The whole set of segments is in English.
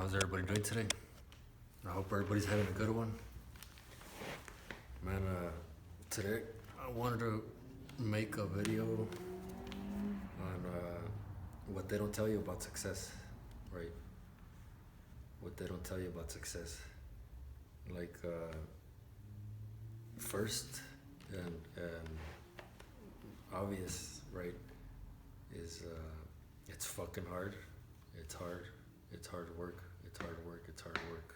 How's everybody doing today? I hope everybody's having a good one. Man, today I wanted to make a video on what they don't tell you about success, right? What they don't tell you about success. Like, first and obvious, right, is it's fucking hard. It's hard. It's hard work. It's hard work. It's hard work.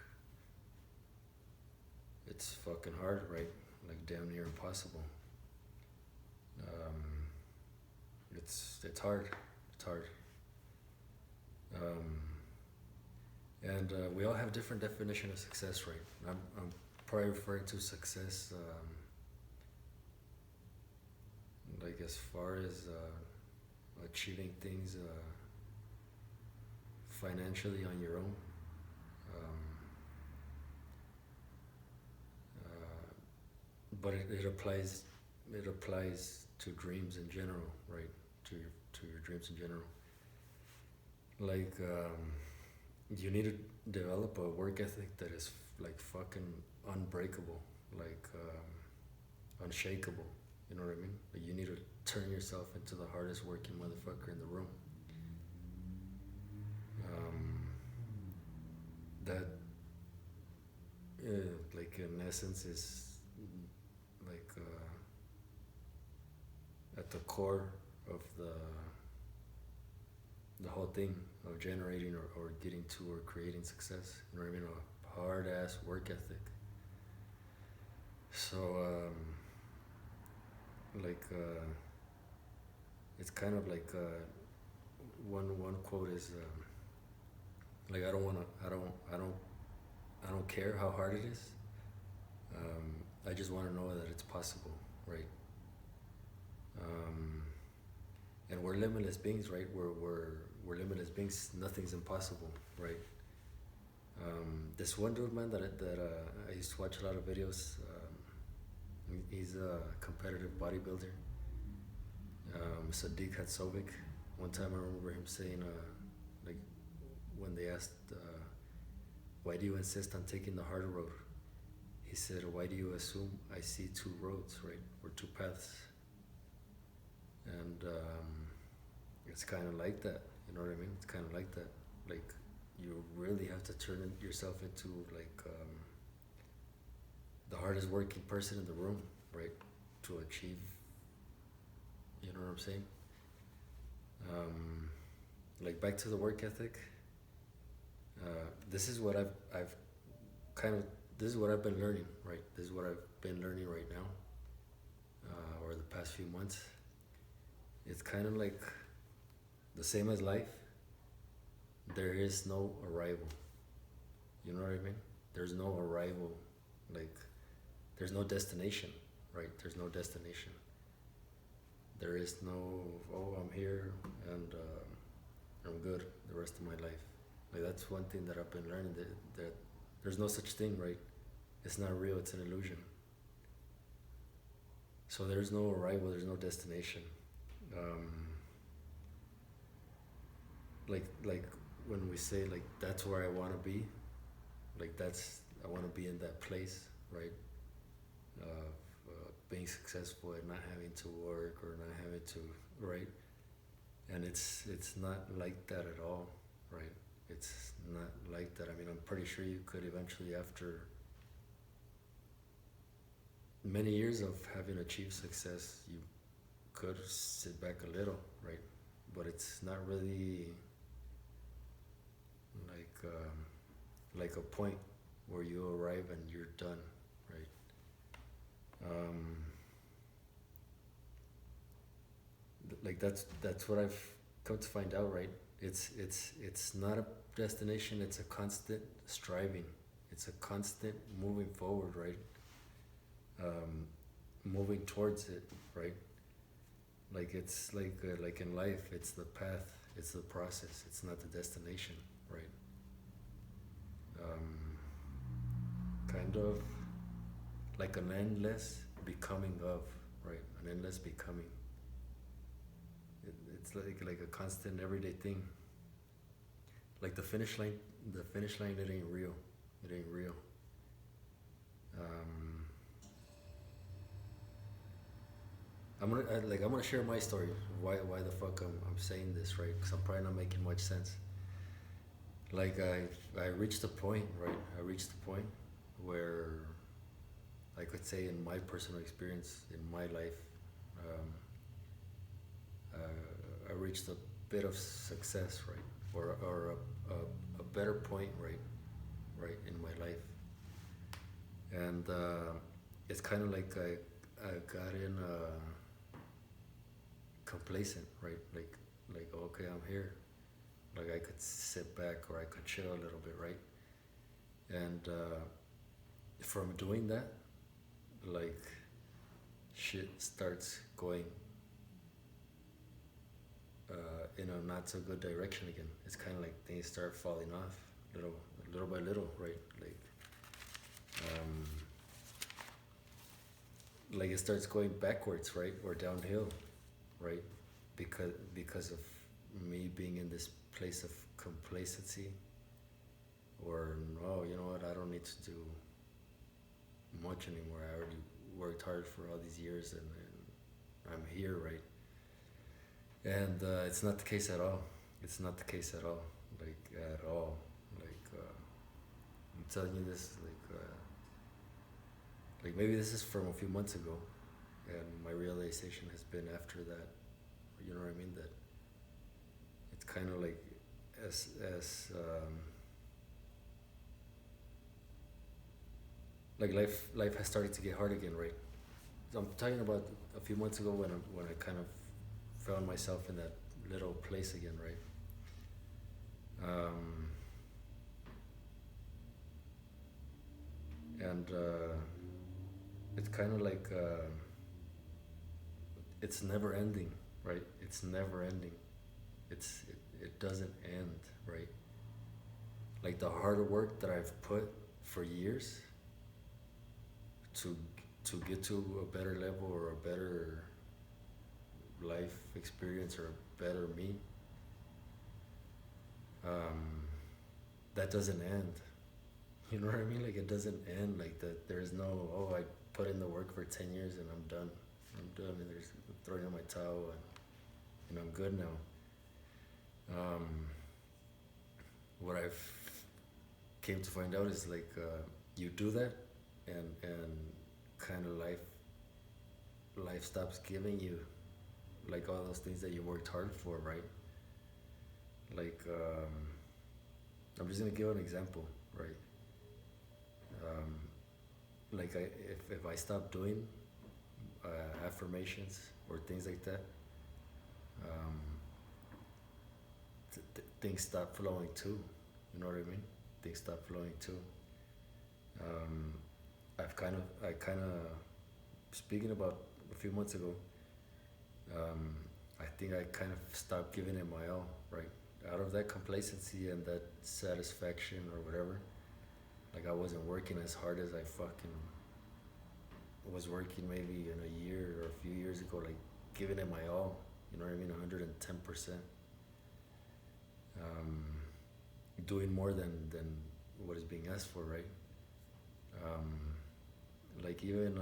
It's fucking hard, right? Like damn near impossible. It's hard. It's hard. And we all have different definition of success, right? I'm probably referring to success, like as far as achieving things financially on your own. But it applies to dreams in general, right? To your dreams in general. Like you need to develop a work ethic that is like fucking unbreakable, like unshakable. You know what I mean? Like you need to turn yourself into the hardest working motherfucker in the room. That, like in essence, is like at the core of the whole thing of generating or getting to or creating success. You know what I mean? A hard ass work ethic. So like it's kind of like one quote is like I don't care how hard it is. I just want to know that it's possible, right? And we're limitless beings, right? We're limitless beings. Nothing's impossible, right? This one dude, man, that I used to watch a lot of videos. He's a competitive bodybuilder. Sadiq Hatsovic. One time I remember him saying, like, when they asked, why do you insist on taking the harder road? He said, why do you assume I see two roads, right? Or two paths? And it's kind of like that, you know what I mean? It's kind of like that. Like, you really have to turn yourself into, like, the hardest working person in the room, right? To achieve, you know what I'm saying? Like, back to the work ethic. This is what I've this is what I've been learning, right? This is what I've been learning right now, or the past few months. It's kind of like the same as life. There is no arrival. You know what I mean? There's no arrival. Like, there's no destination, right? There's no destination. There is no, oh, I'm here and I'm good the rest of my life. Like, that's one thing that I've been learning, that there's no such thing, right? It's not real, it's an illusion. So there's no arrival, there's no destination. Like when we say, like, that's where I want to be, like, I want to be in that place, right? Being successful and not having to work or not having to, right? And it's not like that at all, right? It's not like that. I mean, I'm pretty sure you could eventually, after many years of having achieved success, you could sit back a little, right? But it's not really like a point where you arrive and you're done, right? Like that's what I've come to find out, right? It's not a destination. It's a constant striving. It's a constant moving forward, right? Moving towards it, right? Like it's like in life, it's the path, it's the process. It's not the destination, right? Kind of like an endless becoming of, right? An endless becoming. It's like a constant everyday thing. like the finish line, it ain't real. It ain't real. Um, I'm gonna share my story. Why the fuck I'm saying this, right? Because I'm probably not making much sense. Like I reached a point, right? I reached a point where I could say, in my personal experience in my life, um, I reached a bit of success, right? Or a better point, right, in my life. And it's kind of like I got in complacent, right? Like okay, I'm here. Like I could sit back or I could chill a little bit, right? And from doing that, like shit starts going in a not so good direction again. It's kind of like things start falling off little by little, right? Um, like it starts going backwards, right, or downhill, right? Because of me being in this place of complacency, or no, you know what? I don't need to do much anymore. I already worked hard for all these years, and I'm here, right? And it's not the case at all. It's not the case at all. Like at all. Like I'm telling you this. Like maybe this is from a few months ago, and my realization has been after that. You know what I mean? That it's kind of like as like life has started to get hard again, right? So I'm talking about a few months ago when I kind of found myself in that little place again, right? And it's kind of like it's never ending, right? It's never ending. It doesn't end, right? Like the hard work that I've put for years to to get to a better level or a better life experience or a better me, um, that doesn't end. You know what I mean? Like it doesn't end. Like that. There's no, oh, I put in the work for 10 years and I'm done. I'm done. And there's I'm throwing in my towel and I'm good now. Um, what I've came to find out is like you do that, and kind of life stops giving you like all those things that you worked hard for, right? Like I'm just gonna give an example, right? Um, like if I stop doing affirmations or things like that, um, things stop flowing too. You know what I mean? Things stop flowing too. Um, I kind of, speaking about a few months ago, I think I kind of stopped giving it my all, right? Out of that complacency and that satisfaction or whatever, like I wasn't working as hard as I fucking was working maybe in a year or a few years ago, like giving it my all, you know what I mean? 110%. Um, doing more than what is being asked for, right? Um, like even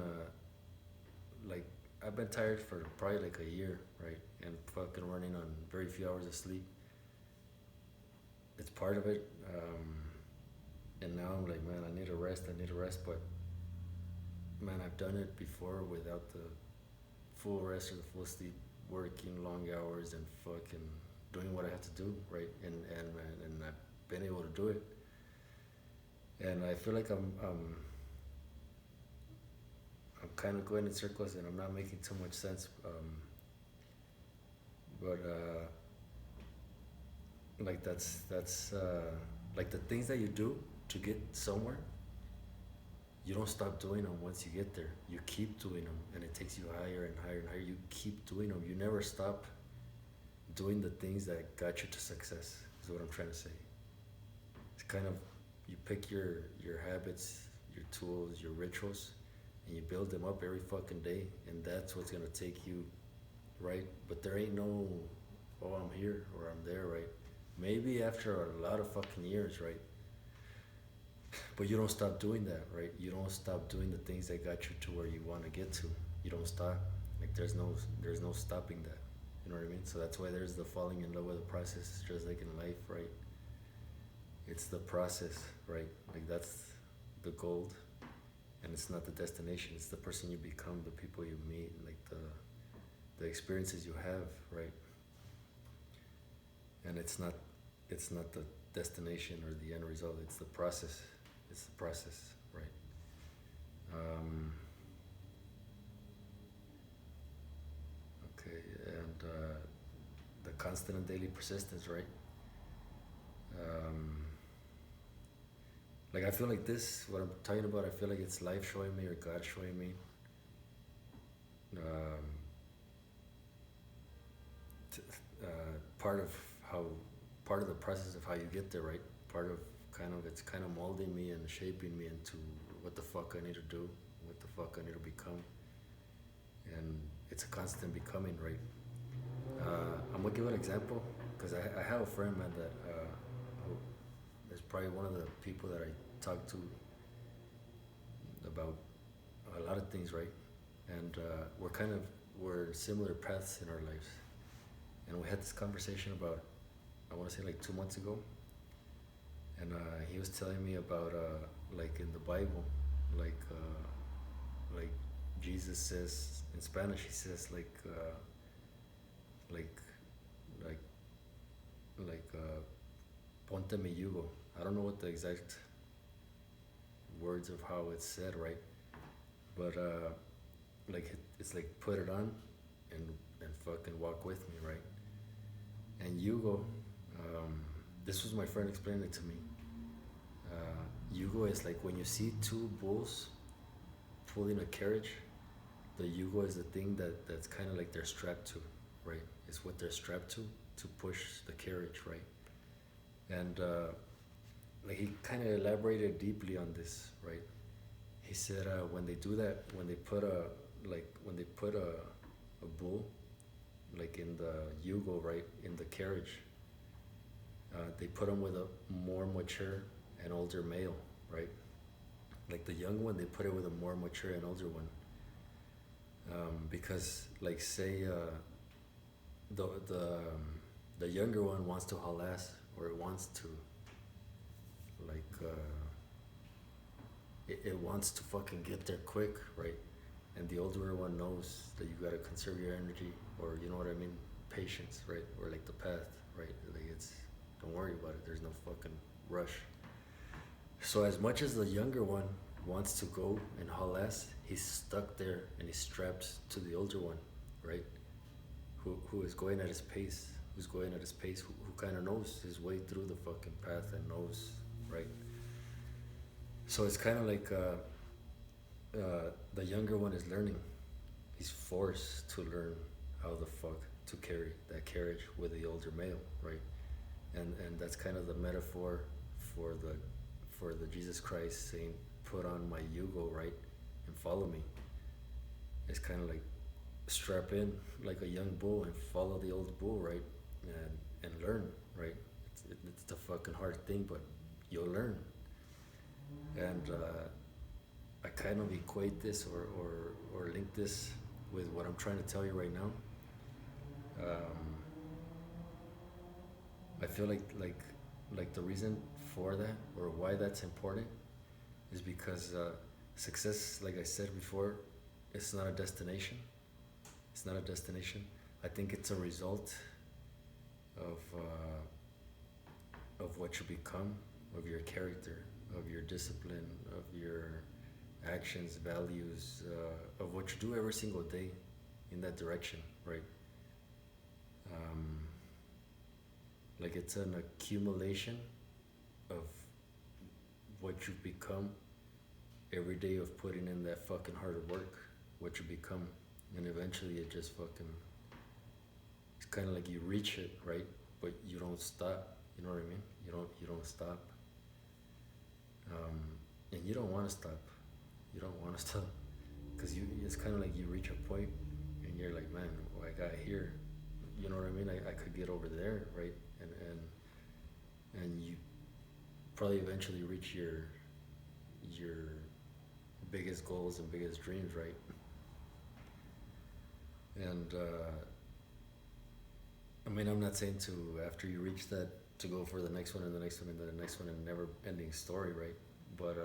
like I've been tired for probably like a year, right? And fucking running on very few hours of sleep. It's part of it. And now I'm like, man, I need a rest. But man, I've done it before without the full rest or the full sleep, working long hours and fucking doing what I have to do, right? And I've been able to do it. And I feel like I'm kind of going in circles and I'm not making too much sense. But like that's like the things that you do to get somewhere. You don't stop doing them once you get there. You keep doing them, and it takes you higher and higher and higher. You keep doing them. You never stop doing the things that got you to success. Is what I'm trying to say. It's kind of you pick your habits, your tools, your rituals, and you build them up every fucking day, and that's what's gonna take you right. But there ain't no, oh, I'm here or I'm there, right? maybe after a lot of fucking years, right? But you don't stop doing that, right? You don't stop doing the things that got you to where you want to get to. You don't stop. Like there's no stopping that. You know what I mean? So that's why there's the falling in love with the process. It's just like in life, right? It's the process, right? Like that's the gold, and it's not the destination. It's the person you become, the people you meet, like the experiences you have, right? And it's not the destination or the end result. It's the process. It's the process, right? Um, okay, and the constant and daily persistence, right? Um, like I feel like this, what I'm talking about, I feel like it's life showing me or God showing me um, t- part of how, part of the process of how you get there, right? Part of it's kind of molding me and shaping me into what the fuck I need to do, what the fuck I need to become, and it's a constant becoming, right? I'm gonna give an example because I have a friend, man, that who is probably one of the people that I talk to about a lot of things, right? And we're in similar paths in our lives, and we had this conversation about, I want to say like 2 months ago, and he was telling me about like in the Bible, like like Jesus says in Spanish, he says like like ponte mi yugo. I don't know what the exact words of how it's said, right? But like it's like put it on and fucking walk with me, right? And yugo, um, this was my friend explaining it to me. Yugo is like when you see two bulls pulling a carriage. The yugo is the thing that's kind of like they're strapped to, right? It's what they're strapped to push the carriage, right? And like he kind of elaborated deeply on this, right? He said when they do that, when they put a bull like in the yugo, right, in the carriage, they put him with a more mature and older male, right? Like the young one, they put it with a more mature and older one, because like say the the the younger one wants to haul ass, or it wants to like it wants to fucking get there quick, right? And the older one knows that you gotta conserve your energy, or you know what I mean, patience, right? Or like the path, right? Like it's, don't worry about it. There's no fucking rush. So as much as the younger one wants to go and haul ass, he's stuck there and he's strapped to the older one, right? Who is going at his pace, who kind of knows his way through the fucking path and knows, right? So it's kind of like the younger one is learning. He's forced to learn how the fuck to carry that carriage with the older male, right? And that's kind of the metaphor for the Jesus Christ saying, "Put on my yugo, right, and follow me." It's kind of like strap in like a young bull and follow the old bull, right, and learn, right? It's the fucking hard thing, but you'll learn. And I kind of equate this or link this with what I'm trying to tell you right now. I feel like the reason for that or why that's important is because success, like I said before, it's not a destination. It's not a destination. I think it's a result of what you become, of your character, of your discipline, of your actions, values, of what you do every single day in that direction, right? Um, like it's an accumulation of what you've become every day of putting in that fucking hard work, what you become, and eventually it just fucking, it's kind of like you reach it, right? But you don't stop. You know what I mean? You don't stop. And you don't want to stop. You don't want to stop because it's kind of like you reach a point and you're like, man, well, I got here. You know what I mean? I could get over there, right? And and you probably eventually reach your biggest goals and biggest dreams, right? And I mean, I'm not saying to after you reach that to go for the next one and the next one and the next one and never ending story, right? But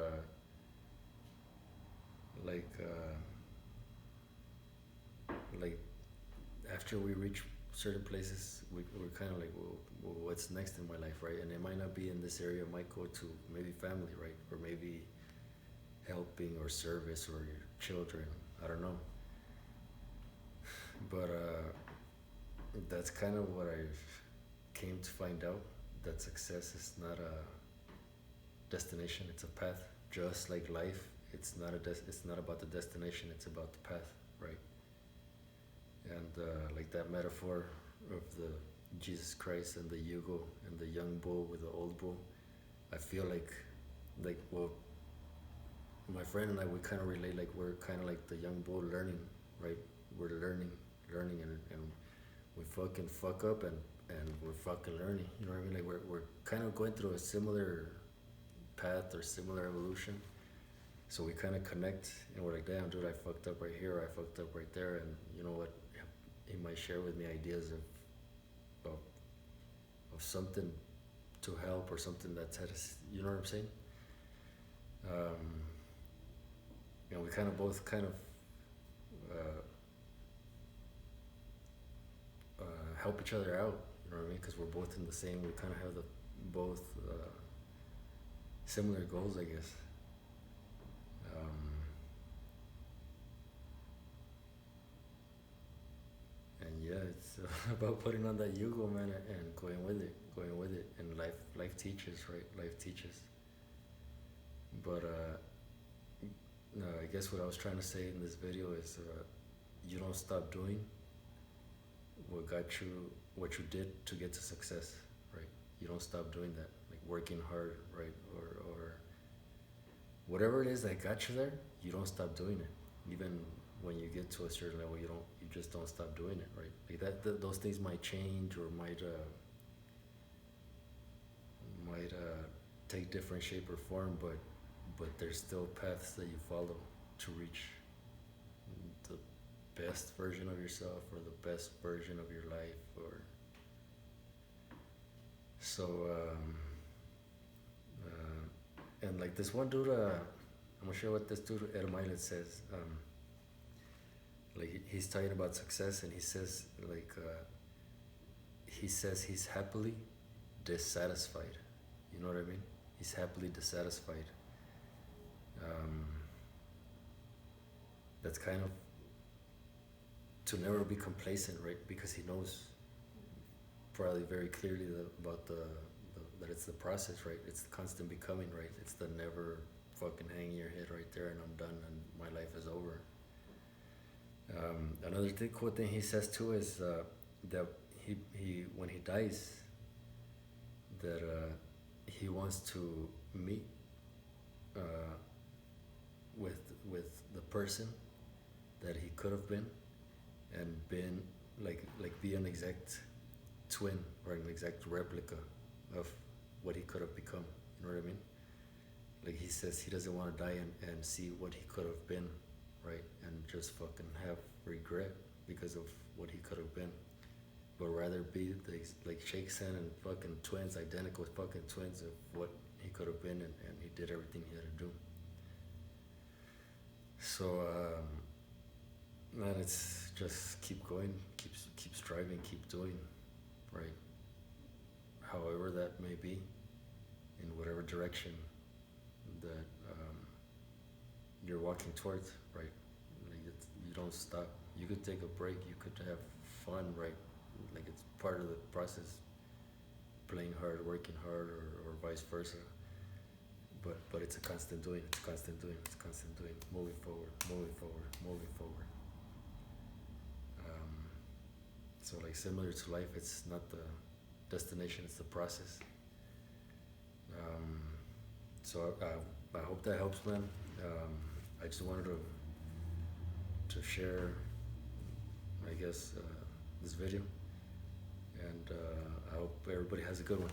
like like after we reach certain places, we're kind of like, well, what's next in my life, right? And it might not be in this area. It might go to maybe family, right? Or maybe helping or service or your children. I don't know. But that's kind of what I came to find out, that success is not a destination, it's a path. Just like life, it's not about the destination, it's about the path, right? And like that metaphor of the Jesus Christ and the Yugo and the young bull with the old bull, I feel like well, my friend and I, we kind of relate, like we're kind of like the young bull learning, right? We're learning, and we fucking fuck up and we're fucking learning. You know what I mean? Like we're kind of going through a similar path or similar evolution. So we kind of connect, and we're like, damn, dude, I fucked up right here, I fucked up right there, and you know what? He might share with me ideas of something to help or something that's had us. You know what I'm saying? Um, we kind of both kind of uh, help each other out. You know what I mean? Because we're both in the same. We kind of have the both similar goals, I guess. And yeah, it's about putting on that Yugo, man, and going with it. And life teaches, right? Life teaches. But no, I guess what I was trying to say in this video is, you don't stop doing what you did to get to success, right? You don't stop doing that, like working hard, right? Or whatever it is that got you there, you don't stop doing it. Even when you get to a certain level, you just don't stop doing it, right? Like those things might change or might take different shape or form, but there's still paths that you follow to reach the best version of yourself or the best version of your life. Or so and like this one dude, I'm gonna share what this dude Ermailet says. Like he's talking about success, and he says he's happily dissatisfied. You know what I mean? He's happily dissatisfied. That's kind of to never be complacent, right? Because he knows probably very clearly that it's the process, right? It's the constant becoming, right? It's the never fucking hanging your head right there and I'm done and my life is over. Another cool thing he says too is that he when he dies, that he wants to meet with the person that he could have been, and been like be an exact twin or an exact replica of what he could have become. You know what I mean? Like he says he doesn't want to die and see what he could have been, right? And just fucking have regret because of what he could have been. But rather be like shakes hand and fucking twins, identical fucking twins of what he could have been, and he did everything he had to do. So man, it's just keep going, keep striving, keep doing, right? However that may be, in whatever direction that you're walking towards, right? Like you don't stop. You could take a break. You could have fun, right? Like it's part of the process. Playing hard, working hard, or vice versa. But it's a constant doing. It's constant doing. It's constant doing. Moving forward, moving forward, moving forward. So like similar to life, it's not the destination, it's the process. So I hope that helps, man. I just wanted to share, I guess, this video, and I hope everybody has a good one.